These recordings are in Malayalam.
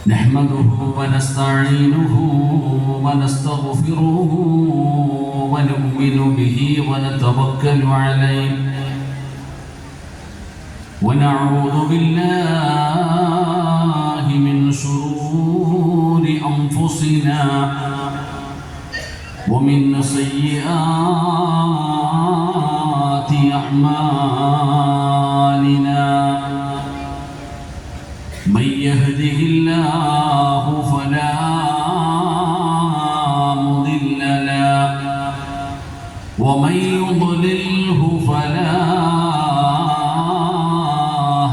نحمده ونستعينه ونستغفره ونؤمن به ونتوكل عليه ونعوذ بالله من شرور أنفسنا ومن سيئات أعمالنا من يهده الله فلا مضل له ومن يضلله فلا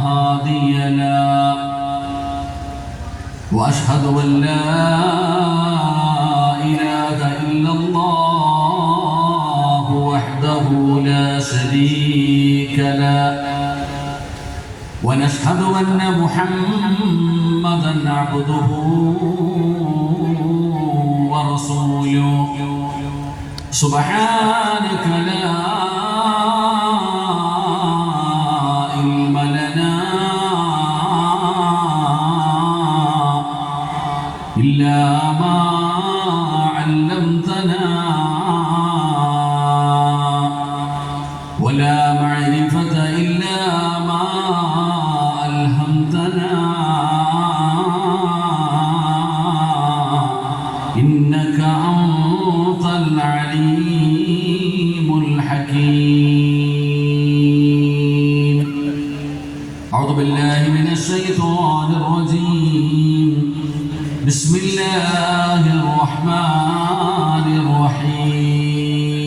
هادي له وأشهد أن لا إله إلا الله وحده لا شريك له ونشهد أن محمدًا عبده ورسوله سبحانك لا علم لنا إلا ما علمتنا ولا معرفة إلا ما ألهمتنا إنك أنت العليم الحكيم. أعوذ بالله من الشيطان الرجيم. بسم الله الرحمن الرحيم.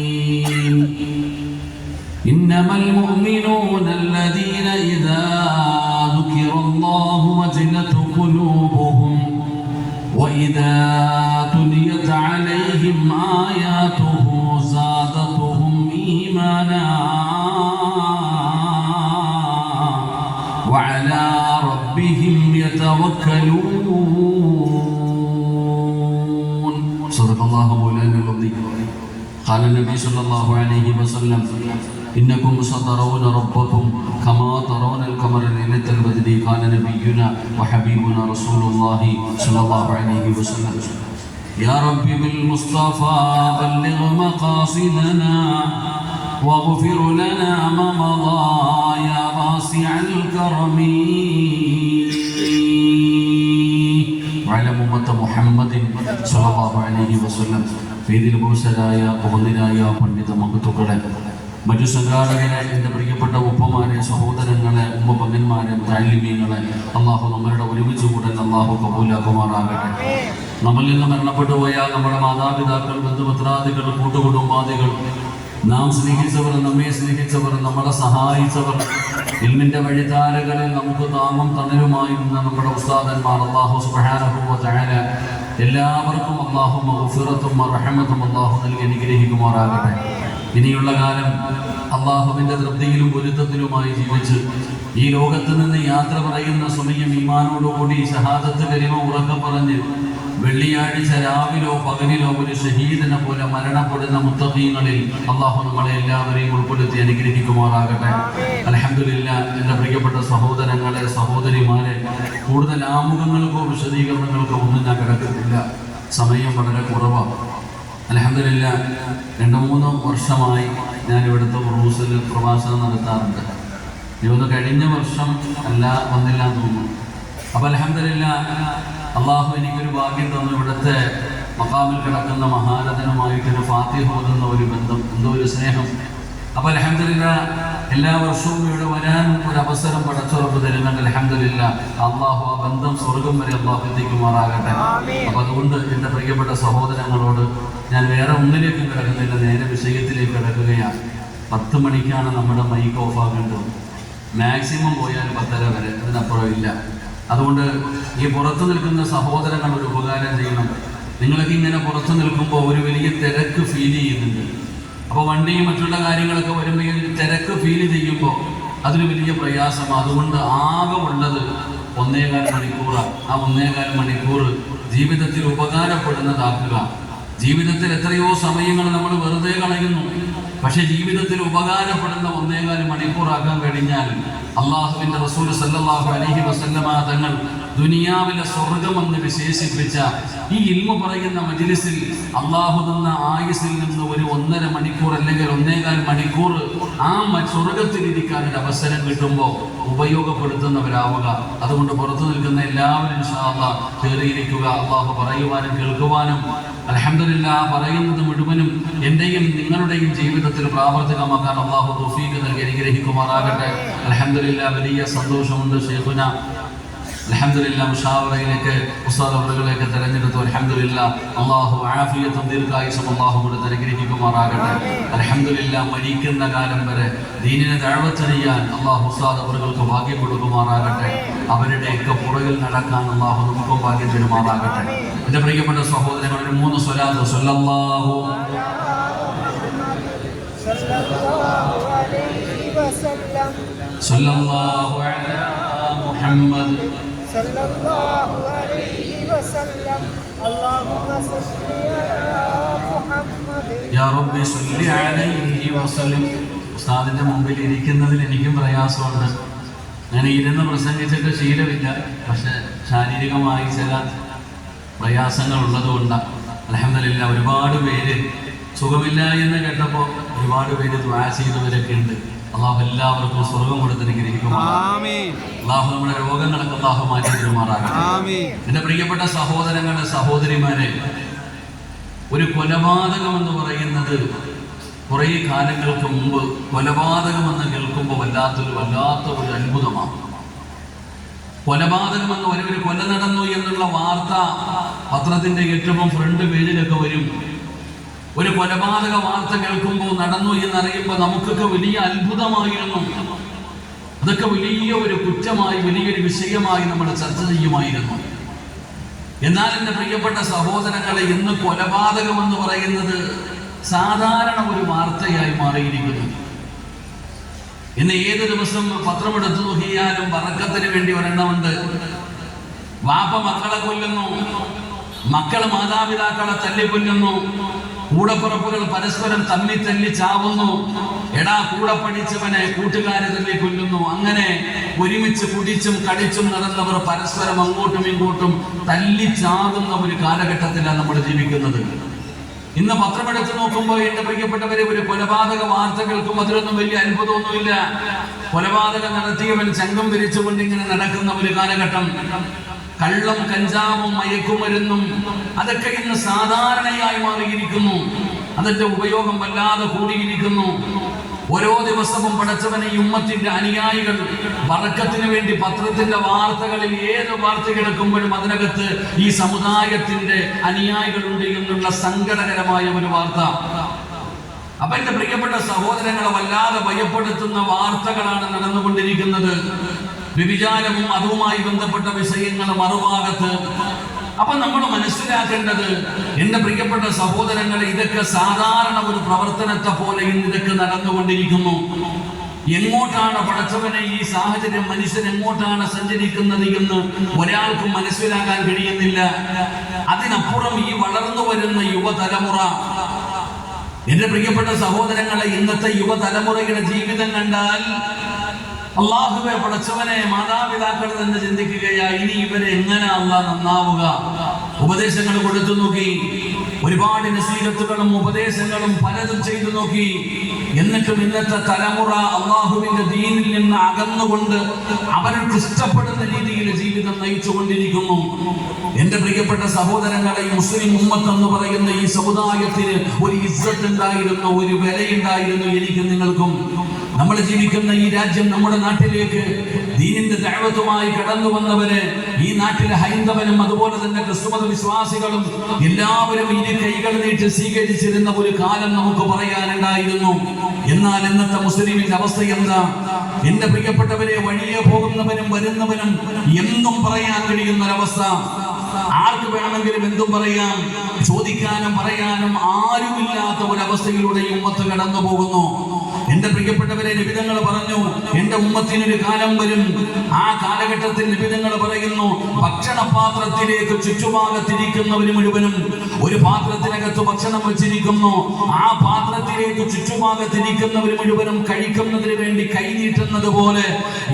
إنما المؤمنون الذين إذا ذكر الله وجلت قلوبهم وإذا تليت عليهم آياته زادتهم إيمانا وعلى ربهم يتوكلون. صدق الله مولانا العظيم. قال النبي صلى الله عليه وسلم إنكم سترون ربكم كما ترون القمر ليلة البدر. قال نبينا وحبيبنا رسول الله صلى الله عليه وسلم يا ربي بالمصطفى بلغ مقاصدنا واغفر لنا ما مضى يا واسع الكرم وعلى أمة محمد صلى الله عليه وسلم. വേദിയിൽ ബഹുശരായ ബഹുനിരായ പണ്ഡിത മഹത്തുക്കളെ, മറ്റു സംഘാടകരെ, എൻ്റെ പ്രിയപ്പെട്ട ഉപ്പമാരെ, സഹോദരങ്ങളെ, ഉമ്മ പങ്ങന്മാരെ, താലിമീങ്ങളെ, അള്ളാഹു നമ്മളുടെ ഒരുമിച്ച് കൂടൽ അള്ളാഹു കബൂലാക്കുമാറാകട്ടെ. നമ്മളിൽ നിന്ന് മരണപ്പെട്ടു പോയ നമ്മുടെ മാതാപിതാക്കൾ, ബന്ധുമിത്രാദികൾ, കൂട്ടുകുടുംബാദികൾ, നാം സ്നേഹിച്ചവർ, നമ്മെ സ്നേഹിച്ചവർ, നമ്മളെ സഹായിച്ചവർ, ഇൽമിൻ്റെ വഴിത്താരകളിൽ നമുക്ക് താങ്ങും തണലുമായി നിന്ന നമ്മുടെ ഉസ്താദന്മാർ, അള്ളാഹു സുബ്ഹാനഹു വ തആല എല്ലാവർക്കും അള്ളാഹു മഗ്ഫിറത്തും റഹ്മത്തും അള്ളാഹു നൽകി അനുഗ്രഹിക്കുമാറാകട്ടെ. ഇനിയുള്ള കാലം അള്ളാഹുവിൻ്റെ തൃപ്തിയിലും പൊരുത്തത്തിലുമായി ജീവിച്ച് ഈ ലോകത്ത് നിന്ന് യാത്ര പറയുന്ന സമയം ഈമാനോടുകൂടി ഷഹാദത്ത് കലിമ ഉറക്കെ പറഞ്ഞ് വെള്ളിയാഴ്ച രാവിലോ പകലിലോ ഒരു ഷഹീദിനെ പോലെ മരണപ്പെടുന്ന മുത്തഖീങ്ങളിൽ അള്ളാഹു നമ്മളെ എല്ലാവരെയും ഉൾപ്പെടുത്തി അനുഗ്രഹിക്കുമാറാകട്ടെ. അൽഹംദുലില്ലാഹ്. എൻ്റെ പ്രിയപ്പെട്ട സഹോദരങ്ങളെ, സഹോദരിമാരെ, കൂടുതൽ ആമുഖങ്ങൾക്കോ വിശദീകരണങ്ങൾക്കോ ഒന്നും ഞാൻ കിടക്കുന്നില്ല, സമയം വളരെ കുറവാണ്. അൽഹംദുലില്ലാഹ്. 2-3 വർഷമായി ഞാൻ ഇവിടുത്തെ ഉറൂസിൽ പ്രഭാഷണം നടത്താറുണ്ട്. ഇതൊന്ന് കഴിഞ്ഞ വർഷം അല്ല വന്നില്ല എന്ന് തോന്നുന്നു. അപ്പോൾ അൽഹംദുലില്ലാഹ്, അള്ളാഹു എനിക്കൊരു ഭാഗ്യം തന്നു. ഇവിടുത്തെ മഖാമിൽ കിടക്കുന്ന മഹാരഥനുമായിട്ടൊരു ഫാത്തിഹ ഓതുന്ന ഒരു ബന്ധം, എന്തോ ഒരു സ്നേഹം. അപ്പോൾ അൽഹംദുലില്ലാഹ്, എല്ലാ വർഷവും ഇവിടെ വരാൻ ഒരു അവസരം പടച്ചുറപ്പ് തരുന്നുണ്ട്. അൽഹംദുലില്ലാഹ്. അള്ളാഹു ആ ബന്ധം സ്വർഗം വരെ അള്ളാഹു എത്തിക്കുമാറാകട്ടെ. അപ്പോൾ അതുകൊണ്ട് എൻ്റെ പ്രിയപ്പെട്ട സഹോദരങ്ങളോട് ഞാൻ വേറെ ഒന്നിലേക്കും കിടക്കുന്നില്ല, നേരെ വിഷയത്തിലേക്ക് കിടക്കുകയാണ്. 10 മണിക്കാണ് നമ്മുടെ മൈക്ക് ഓഫ് ആകേണ്ടത്. മാക്സിമം പോയാൽ 10:30 വരെ, അതിനപ്പുറം ഇല്ല. അതുകൊണ്ട് ഈ പുറത്തു നിൽക്കുന്ന സഹോദരങ്ങൾ ഒരു ഉപകാരം ചെയ്യണം. നിങ്ങളൊക്കെ ഇങ്ങനെ പുറത്തു നിൽക്കുമ്പോൾ ഒരു വലിയ തിരക്ക് ഫീൽ ചെയ്യുന്നുണ്ട്. അപ്പോൾ വണ്ടിയും മറ്റുള്ള കാര്യങ്ങളൊക്കെ വരുമ്പോൾ ഈ തിരക്ക് ഫീൽ ചെയ്യുമ്പോൾ അതൊരു വലിയ പ്രയാസമാണ്. അതുകൊണ്ട് ആകെ ഉള്ളത് 1.25 മണിക്കൂറാണ്. ആ 1.25 മണിക്കൂർ ജീവിതത്തിൽ ഉപകാരപ്പെടുന്നതാക്കുക. ജീവിതത്തിൽ എത്രയോ സമയങ്ങൾ നമ്മൾ വെറുതെ കളയുന്നു. പക്ഷെ ജീവിതത്തിൽ ഉപകാരപ്പെടുന്ന 1.25 മണിക്കൂറാക്കാൻ കഴിഞ്ഞാൽ അള്ളാഹുവിന്റെ റസൂൽ സല്ലല്ലാഹു അലൈഹി വസല്ലമ തങ്ങൾ ദുനിയാവിലെ സ്വർഗമെന്ന് വിശേഷിപ്പിച്ച ഈ ഇൽമു പറയുന്ന മജ്ലിസിൽ അള്ളാഹു തന്ന ആയുസിൽ നിന്ന് ഒരു 1.5 മണിക്കൂർ അല്ലെങ്കിൽ 1.25 മണിക്കൂർ ആ സ്വർഗത്തിലിരിക്കാൻ ഒരു അവസരം കിട്ടുമ്പോൾ ഉപയോഗപ്പെടുത്തുന്നവരാവുക. അതുകൊണ്ട് പുറത്തു നിൽക്കുന്ന എല്ലാവരും ഇൻഷാ അല്ലാഹ് കയറിയിരിക്കുക. അള്ളാഹു പറയുവാനും കേൾക്കുവാനും അൽഹംദുലില്ലാഹ് പറയുന്നത് മുഴുവനും എന്റെയും നിങ്ങളുടെയും ജീവിതത്തിൽ പ്രാവർത്തികമാക്കാൻ അള്ളാഹു തൗഫീഖ് നൽകി അനുഗ്രഹിക്കുമാറാകട്ടെ. അൽഹംദുലില്ലാഹ് വലിയ സന്തോഷമുണ്ട്. ശൈഖുന അൽഹംദുലില്ലാഹ് മുശാവറയിലേക്ക് ഉസ്താദ് അവറുകളെയൊക്കെ തെരഞ്ഞെടുത്തു. അൽഹംദുലില്ലാഹ് അള്ളാഹു ആഫിയത്തും ദീർഘായുസ്സും അള്ളാഹു കൊടുത്ത് അനുഗ്രഹിക്കുമാറാകട്ടെ. അൽഹംദുലില്ലാഹ് മരിക്കുന്ന കാലം വരെ ദീനിനെ ദഅവത്ത് ചെയ്യാൻ അള്ളാഹു ഉസ്താദ് അവറുകൾക്ക് ഭാഗ്യം കൊടുക്കുമാറാകട്ടെ. അവരുടെയൊക്കെ പുറകിൽ നടക്കാൻ അള്ളാഹു നമുക്കും ഭാഗ്യം തരുമാറാകട്ടെ. എന്റെ പ്രിയപ്പെട്ട സഹോദരങ്ങളുടെ 3 സ്വലാത്ത് സ്വല്ലല്ലാഹു സ്വല്ലല്ലാഹു അലാ മുഹമ്മദ് സ്വല്ലല്ലാഹു അലൈഹി വസല്ലം അല്ലാഹുമ്മ സ്വല്ലി അലാ മുഹമ്മദ് യാ റബ്ബി സ്വല്ലി അലൈഹി വസല്ലം. ഉസ്താദിന്റെ മുമ്പിൽ ഇരിക്കുന്നതിൽ എനിക്കും പ്രയാസമുണ്ട്. ഞാൻ ഇരുന്ന് പ്രസംഗിച്ചിട്ട് ശീലമില്ല. പക്ഷെ ശാരീരികമായി ചില പ്രയാസങ്ങൾ ഉള്ളതുകൊണ്ടാണ്. അൽഹംദുലില്ലാഹ് ഒരുപാട് പേര് സുഖമില്ല എന്ന് കേട്ടപ്പോൾ ഒരുപാട് പേര് ദുആ ചെയ്തവരൊക്കെ ഉണ്ട്. അള്ളാഹു എല്ലാവർക്കും സ്വർഗം കൊടുത്തിരിക്കും. അള്ളാഹു നമ്മുടെ രോഗങ്ങളൊക്കെ അള്ളാഹു മാറ്റി തരുമാറാകട്ടെ. എന്റെ പ്രിയപ്പെട്ട സഹോദരങ്ങളെ സഹോദരിമാരെ, ഒരു കൊലപാതകം എന്ന് പറയുന്നത് കുറേ കാലങ്ങൾക്ക് മുമ്പ് കൊലപാതകമെന്ന് കേൾക്കുമ്പോൾ വല്ലാത്ത ഒരു അത്ഭുതമാണ്. കൊലപാതകമെന്ന് ഒരു കൊല നടന്നു എന്നുള്ള വാർത്ത പത്രത്തിന്റെ ഏറ്റവും ഫ്രണ്ട് പേജിലൊക്കെ വരും. ഒരു കൊലപാതക വാർത്ത കേൾക്കുമ്പോൾ നടന്നു എന്നറിയുമ്പോൾ നമുക്കൊക്കെ വലിയ അത്ഭുതമായിരുന്നു. അതൊക്കെ വലിയ ഒരു കുറ്റമായി വലിയൊരു വിഷയമായി നമ്മൾ ചർച്ച ചെയ്യുമായിരുന്നു. എന്നാൽ എൻ്റെ പ്രിയപ്പെട്ട സഹോദരങ്ങളെ, ഇന്ന് കൊലപാതകം എന്ന് പറയുന്നത് സാധാരണ ഒരു വാർത്തയായി മാറിയിരിക്കുന്നു. ഇന്ന് ഏത് ദിവസം പത്രമെടുത്തു നോക്കിയാലും ബറക്കത്തിന് വേണ്ടി ഒരെണ്ണമുണ്ട്. വാപ്പ മക്കളെ കൊല്ലുന്നു, മക്കൾ മാതാപിതാക്കളെ തല്ലിക്കൊല്ലുന്നു, കൂടപ്പുറപ്പുകൾ പരസ്പരം തല്ലി ചാവുന്നു, എടാ കൂടെ പഠിച്ചവനെ കൂട്ടുകാരെ തല്ലിക്കൊല്ലുന്നു. അങ്ങനെ ഒരുമിച്ച് കുടിച്ചും കടിച്ചും നടന്നവർ പരസ്പരം അങ്ങോട്ടും ഇങ്ങോട്ടും തല്ലിച്ചാകുന്ന ഒരു കാലഘട്ടത്തിലാണ് നമ്മൾ ജീവിക്കുന്നത്. ഇന്ന് പത്രമെടുത്ത് നോക്കുമ്പോൾ എന്റെ പ്രിയപ്പെട്ടവരെ, ഒരു കൊലപാതക വാർത്ത കേൾക്കുമ്പോൾ അതിലൊന്നും വലിയ അത്ഭുതമൊന്നുമില്ല. കൊലപാതകം നടത്തിയവൻ ചങ്കം വിരിച്ചുകൊണ്ട് ഇങ്ങനെ നടക്കുന്ന ഒരു കാലഘട്ടം. കള്ളം, കഞ്ചാവും, മയക്കുമരുന്നും അതൊക്കെ ഇന്ന് സാധാരണയായി മാറിയിരിക്കുന്നു. അതിന്റെ ഉപയോഗം വല്ലാതെ കൂടിയിരിക്കുന്നു. ഓരോ ദിവസവും പടച്ചവനെ ഈ ഉമ്മത്തിന്റെ അനുയായികൾ ബറക്കത്തിന് വേണ്ടി പത്രത്തിന്റെ വാർത്തകളിൽ ഏത് വാർത്ത കിടക്കുമ്പോഴും അതിനകത്ത് ഈ സമുദായത്തിന്റെ അനുയായികളുണ്ട് എന്നുള്ള സങ്കടകരമായ ഒരു വാർത്ത. അപ്പൊ എന്റെ പ്രിയപ്പെട്ട സഹോദരങ്ങളെ വല്ലാതെ ഭയപ്പെടുത്തുന്ന വാർത്തകളാണ് നടന്നുകൊണ്ടിരിക്കുന്നത്. വ്യഭിചാരവും അതുമായി ബന്ധപ്പെട്ട വിഷയങ്ങൾ മറുഭാഗത്ത്. അപ്പൊ നമ്മൾ മനസ്സിലാക്കേണ്ടത്, എന്റെ പ്രിയപ്പെട്ട സഹോദരങ്ങളെ, ഇതൊക്കെ സാധാരണ ഒരു പ്രവർത്തനത്തെ പോലെ ഇന്ന് ഇതൊക്കെ നടന്നുകൊണ്ടിരിക്കുന്നു. എങ്ങോട്ടാണ് പടച്ചവനെ ഈ സാഹചര്യം, മനുഷ്യൻ എങ്ങോട്ടാണ് സഞ്ചരിക്കുന്നത് എന്ന് ഒരാൾക്കും മനസ്സിലാക്കാൻ കഴിയുന്നില്ല. അതിനപ്പുറം ഈ വളർന്നു വരുന്ന യുവതലമുറ, എന്റെ പ്രിയപ്പെട്ട സഹോദരങ്ങളെ, ഇന്നത്തെ യുവതലമുറയുടെ ജീവിതം കണ്ടാൽ അള്ളാഹുവെ പടച്ചവനെ, മാതാപിതാക്കൾ തന്നെ ചിന്തിക്കുകയാ, ഇനി ഇവരെ എങ്ങനെ അള്ളാഹ് നന്നാവുക. ഉപദേശങ്ങൾ കൊടുത്തു നോക്കി, ഒരുപാട് നസീഹത്തുകളും ഉപദേശങ്ങളും പലതും ചെയ്തു നോക്കി. എന്നിട്ടും ഇന്നത്തെ തലമുറ അള്ളാഹുവിന്റെ ദീനിൽ നിന്ന് അകന്നുകൊണ്ട് അവർക്ക് ഇഷ്ടപ്പെടുന്ന രീതിയിൽ ജീവിതം നയിച്ചുകൊണ്ടിരിക്കുന്നു. എന്റെ പ്രിയപ്പെട്ട സഹോദരങ്ങളെ, മുസ്ലിം ഉമ്മത്ത് എന്ന് പറയുന്ന ഈ സമുദായത്തിന് ഒരു ഇസ്സത്ത് ഉണ്ടായിരുന്നു, ഒരു വിലയുണ്ടായിരുന്നു എനിക്കും നിങ്ങൾക്കും. നമ്മൾ ജീവിക്കുന്ന ഈ രാജ്യം, നമ്മുടെ നാട്ടിലേക്ക് ദീനിന്റെ ദഅവത്തുമായി കടന്നു വന്നവര്, ഈ നാട്ടിലെ ഹൈന്ദവനും അതുപോലെ തന്നെ ക്രിസ്തുമത വിശ്വാസികളും എല്ലാവരും ഇരു കൈകൾ നീട്ടി സ്വീകരിച്ചിരുന്ന ഒരു കാലം നമുക്ക് പറയാനുണ്ടായിരുന്നു. എന്നാൽ ഇന്നത്തെ മുസ്ലിമിന്റെ അവസ്ഥ എന്താ? എന്റെ പ്രിയപ്പെട്ടവരെ, വഴിയെ പോകുന്നവനും വരുന്നവനും എന്തും പറയാൻ കഴിയുന്ന ഒരവസ്ഥ. ആർക്ക് വേണമെങ്കിലും എന്തും പറയാം, ചോദിക്കാനും പറയാനും ആരുമില്ലാത്ത ഒരവസ്ഥയിലൂടെ ഉമ്മത്ത് കടന്നു പോകുന്നു. എന്റെ പ്രിയപ്പെട്ടവരെ, നിബിധങ്ങൾ പറഞ്ഞു, എന്റെ ഉമ്മത്തിനൊരു കാലം വരും, ആ കാലഘട്ടത്തിൽ നിബിധങ്ങൾ പറയുന്നു, ഭക്ഷണപാത്രത്തിലേക്ക് ചുറ്റുഭാഗത്തിരിക്കുന്നവര് മുഴുവനും ഒരു പാത്രത്തിനകത്ത് ഭക്ഷണം വെച്ചിരിക്കുന്നു. ആ പാത്രത്തിലേക്ക് ചുറ്റുഭാഗത്തിരിക്കുന്നവര് മുഴുവനും കഴിക്കുന്നതിന് വേണ്ടി കൈനീട്ടുന്നത് പോലെ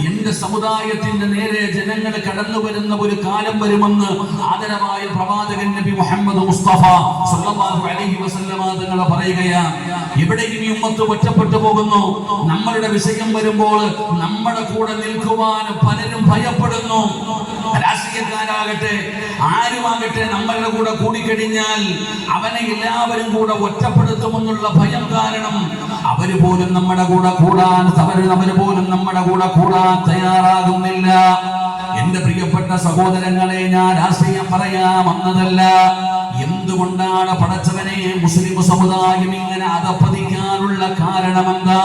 എന്റെ സമുദായത്തിന്റെ നേരെ ജനങ്ങൾ കടന്നു വരുന്ന ഒരു കാലം വരുമെന്ന് ആദരവായ പ്രവാചകൻ നബി മുഹമ്മദ് മുസ്തഫ സല്ലല്ലാഹു അലൈഹി വസല്ലമ തങ്ങൾ പറയുകയാണ്. എവിടെയും ഈ ഉമ്മത്ത് ഒറ്റപ്പെട്ടു പോകുന്നു. നമ്മളുടെ വിഷയം വരുമ്പോൾ നമ്മുടെ കൂടെ നിൽക്കുവാൻ പലരും ഭയപ്പെടുന്നു. രാഷ്ട്രീയക്കാരാകട്ടെ ആരുമാകട്ടെ നമ്മളുടെ കൂടെ കൂടിക്കഴിഞ്ഞാൽ അവനെ എല്ലാവരും കൂടെ ഒറ്റപ്പെടുത്തുമെന്നുള്ള ഭയം കാരണം അവര് പോലും നമ്മുടെ കൂടെ കൂടാൻ തയ്യാറാകുന്നില്ല. എന്റെ പ്രിയപ്പെട്ട സഹോദരങ്ങളെ, ഞാൻ രാഷ്ട്രീയം പറയാൻ വന്നതല്ല. എന്തുകൊണ്ടാണ് പടച്ചവനെ മുസ്ലിം സമുദായം ഇങ്ങനെ അധപ്പതിക്കാനുള്ള കാരണമെന്താ?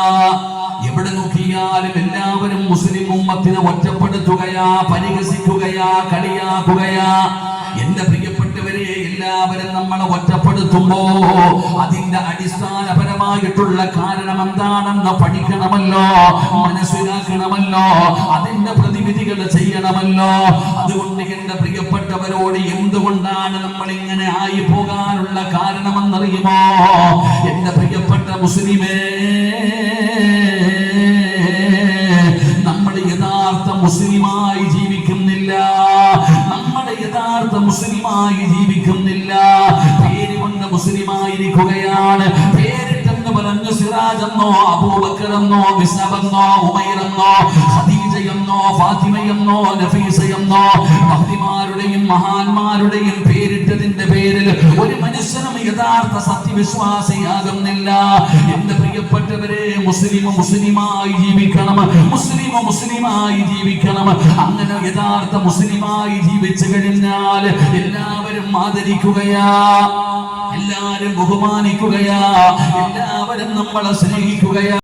എവിടെ നോക്കിയാലും എല്ലാവരും മുസ്ലിം ഉമ്മത്തിനെ ഒറ്റപ്പെടുത്തുകയാ, പരിഹസിക്കുകയാ, കളിയാക്കുകയാ. എന്റെ പ്രിയപ്പെട്ടവരെ, എല്ലാവരും നമ്മളെ ഒറ്റപ്പെടുത്തുമ്പോ അതിന്റെ അടിസ്ഥാനപരമായിട്ടുള്ള കാരണം എന്താണെന്ന് പഠിക്കണമല്ലോ, മനസ്സിലാക്കണമല്ലോ, അതിന്റെ പ്രതിവിധികൾ ചെയ്യണമല്ലോ. അതുകൊണ്ട് എന്റെ പ്രിയപ്പെട്ടവരോട് എന്തുകൊണ്ടാണ് നമ്മൾ ഇങ്ങനെ ആയി പോകാനുള്ള കാരണമെന്നറിയുമോ? എന്റെ പ്രിയപ്പെട്ട മുസ്ലിമേ, നമ്മൾ യഥാർത്ഥ മുസ്ലിമായി ജീവിക്കുന്നില്ല. നമ്മുടെ യഥാർത്ഥ മുസ്ലിമായി ജീവിക്കുന്നില്ല. പേര് കൊണ്ട് മുസ്ലിമായിരിക്കുകയാണ്. പേരിട്ടെന്ന് പറഞ്ഞു സിറാജെന്നോ അബൂബക്കറെന്നോ മിസ്അബെന്നോ ഉമൈറെന്നോ ഖദീജയെന്നോ ഫാത്തിമയെന്നോ നഫീസയെന്നോ മഹതിമാരുടെയും മഹാന്മാരുടെയും പേരിട്ടതിന്റെ പേരിൽ ഒരു മനുഷ്യനും യഥാർത്ഥ സത്യവിശ്വാസിയാകുന്നില്ല. എന്റെ പ്രിയപ്പെട്ടവരെ, മുസ്ലിമായി ജീവിക്കണം, മുസ്ലിമായി ജീവിക്കണം. അങ്ങനെ യഥാർത്ഥ മുസ്ലിമായി ജീവിച്ചു കഴിഞ്ഞാൽ എല്ലാവരും ആദരിക്കുകയാ, എല്ലാവരും ബഹുമാനിക്കുകയാ, എല്ലാവരും നമ്മളെ സ്നേഹിക്കുകയാ.